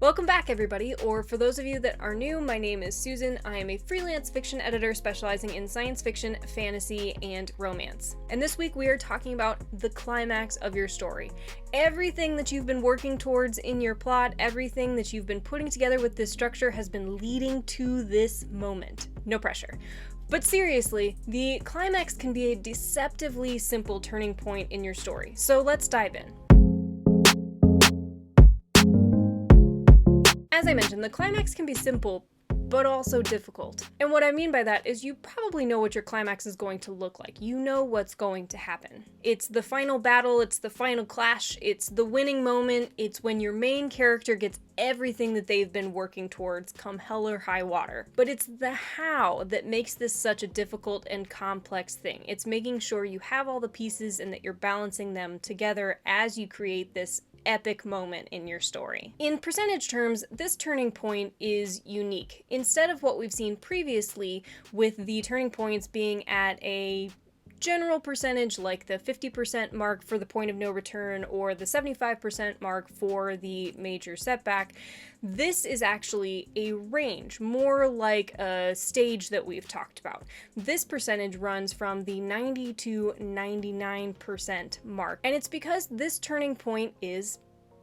Welcome back, everybody, or for those of you that are new, my name is Susan. I am a freelance fiction editor specializing in science fiction, fantasy, and romance. And this week we are talking about the climax of your story. Everything that you've been working towards in your plot, everything that you've been putting together with this structure has been leading to this moment. No pressure. But seriously, the climax can be a deceptively simple turning point in your story. So let's dive in. As I mentioned, the climax can be simple, but also difficult. And what I mean by that is you probably know what your climax is going to look like. You know what's going to happen. It's the final battle, it's the final clash, it's the winning moment, it's when your main character gets everything that they've been working towards, come hell or high water. But it's the how that makes this such a difficult and complex thing. It's making sure you have all the pieces and that you're balancing them together as you create this epic moment in your story. In percentage terms, this turning point is unique. Instead of what we've seen previously with the turning points being at a general percentage like the 50% mark for the point of no return or the 75% mark for the major setback, this is actually a range, more like a stage that we've talked about. This percentage runs from the 90 to 99% mark, and it's because this turning point is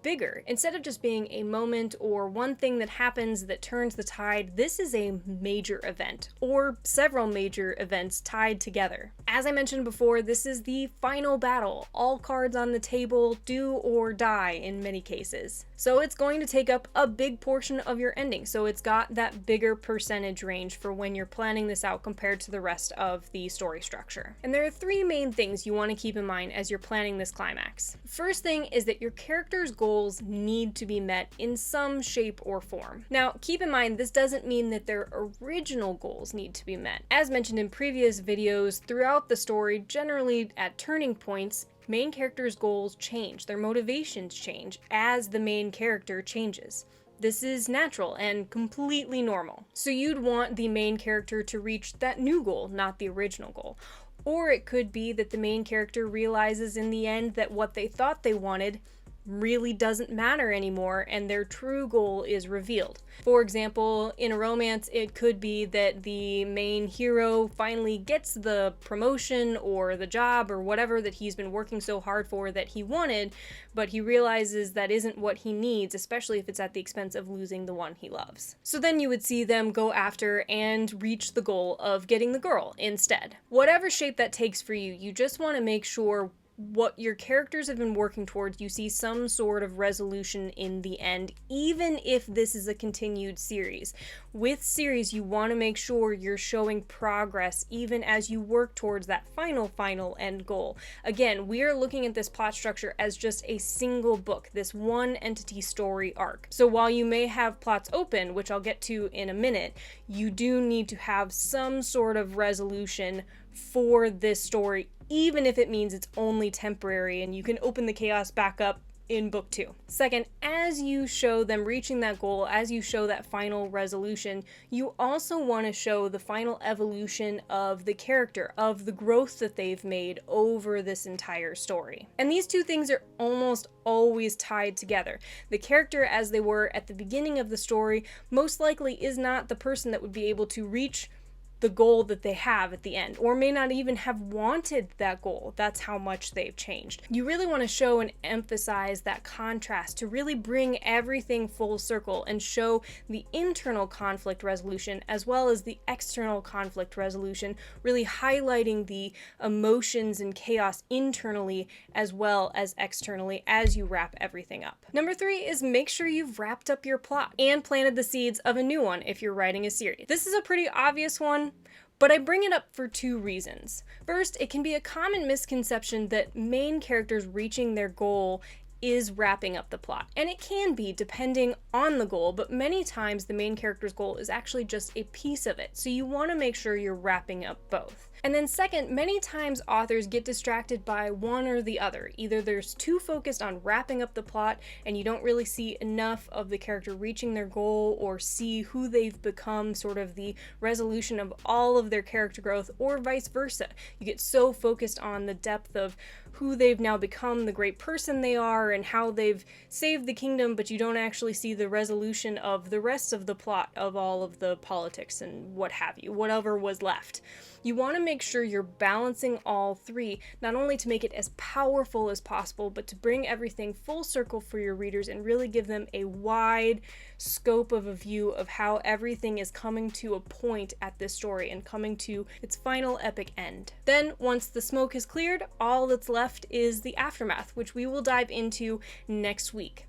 bigger. Instead of just being a moment or one thing that happens that turns the tide, this is a major event, or several major events tied together. As I mentioned before, this is the final battle. All cards on the table, do or die in many cases. So it's going to take up a big portion of your ending, so it's got that bigger percentage range for when you're planning this out compared to the rest of the story structure. And there are three main things you want to keep in mind as you're planning this climax. First thing is that your character's goals need to be met in some shape or form. Now, keep in mind, this doesn't mean that their original goals need to be met. As mentioned in previous videos, throughout the story, generally at turning points, main characters' goals change, their motivations change as the main character changes. This is natural and completely normal. So you'd want the main character to reach that new goal, not the original goal. Or it could be that the main character realizes in the end that what they thought they wanted really doesn't matter anymore and their true goal is revealed. For example, in a romance, it could be that the main hero finally gets the promotion or the job or whatever that he's been working so hard for that he wanted, but he realizes that isn't what he needs, especially if it's at the expense of losing the one he loves. So then you would see them go after and reach the goal of getting the girl instead. Whatever shape that takes for you, you just want to make sure what your characters have been working towards, you see some sort of resolution in the end, even if this is a continued series. With series, you want to make sure you're showing progress even as you work towards that final end goal. Again, we are looking at this plot structure as just a single book, this one entity story arc. So while you may have plots open, which I'll get to in a minute, you do need to have some sort of resolution for this story, even if it means it's only temporary and you can open the chaos back up in book 2. Second, as you show them reaching that goal, as you show that final resolution, you also want to show the final evolution of the character, of the growth that they've made over this entire story. And these two things are almost always tied together. The character as they were at the beginning of the story most likely is not the person that would be able to reach the goal that they have at the end, or may not even have wanted that goal. That's how much they've changed. You really want to show and emphasize that contrast to really bring everything full circle and show the internal conflict resolution as well as the external conflict resolution, really highlighting the emotions and chaos internally as well as externally as you wrap everything up. Number 3 is make sure you've wrapped up your plot and planted the seeds of a new one if you're writing a series. This is a pretty obvious one, but I bring it up for two reasons. First, it can be a common misconception that main characters reaching their goal is wrapping up the plot. And it can be, depending on the goal, but many times the main character's goal is actually just a piece of it. So you want to make sure you're wrapping up both. And then second, many times authors get distracted by one or the other. Either they're too focused on wrapping up the plot and you don't really see enough of the character reaching their goal or see who they've become, sort of the resolution of all of their character growth, or vice versa. You get so focused on the depth of who they've now become, the great person they are, and how they've saved the kingdom, but you don't actually see the resolution of the rest of the plot of all of the politics and what have you, whatever was left. You want to make sure you're balancing all three, not only to make it as powerful as possible, but to bring everything full circle for your readers and really give them a wide scope of a view of how everything is coming to a point at this story and coming to its final epic end. Then, once the smoke is cleared, all that's left is the aftermath, which we will dive into next week.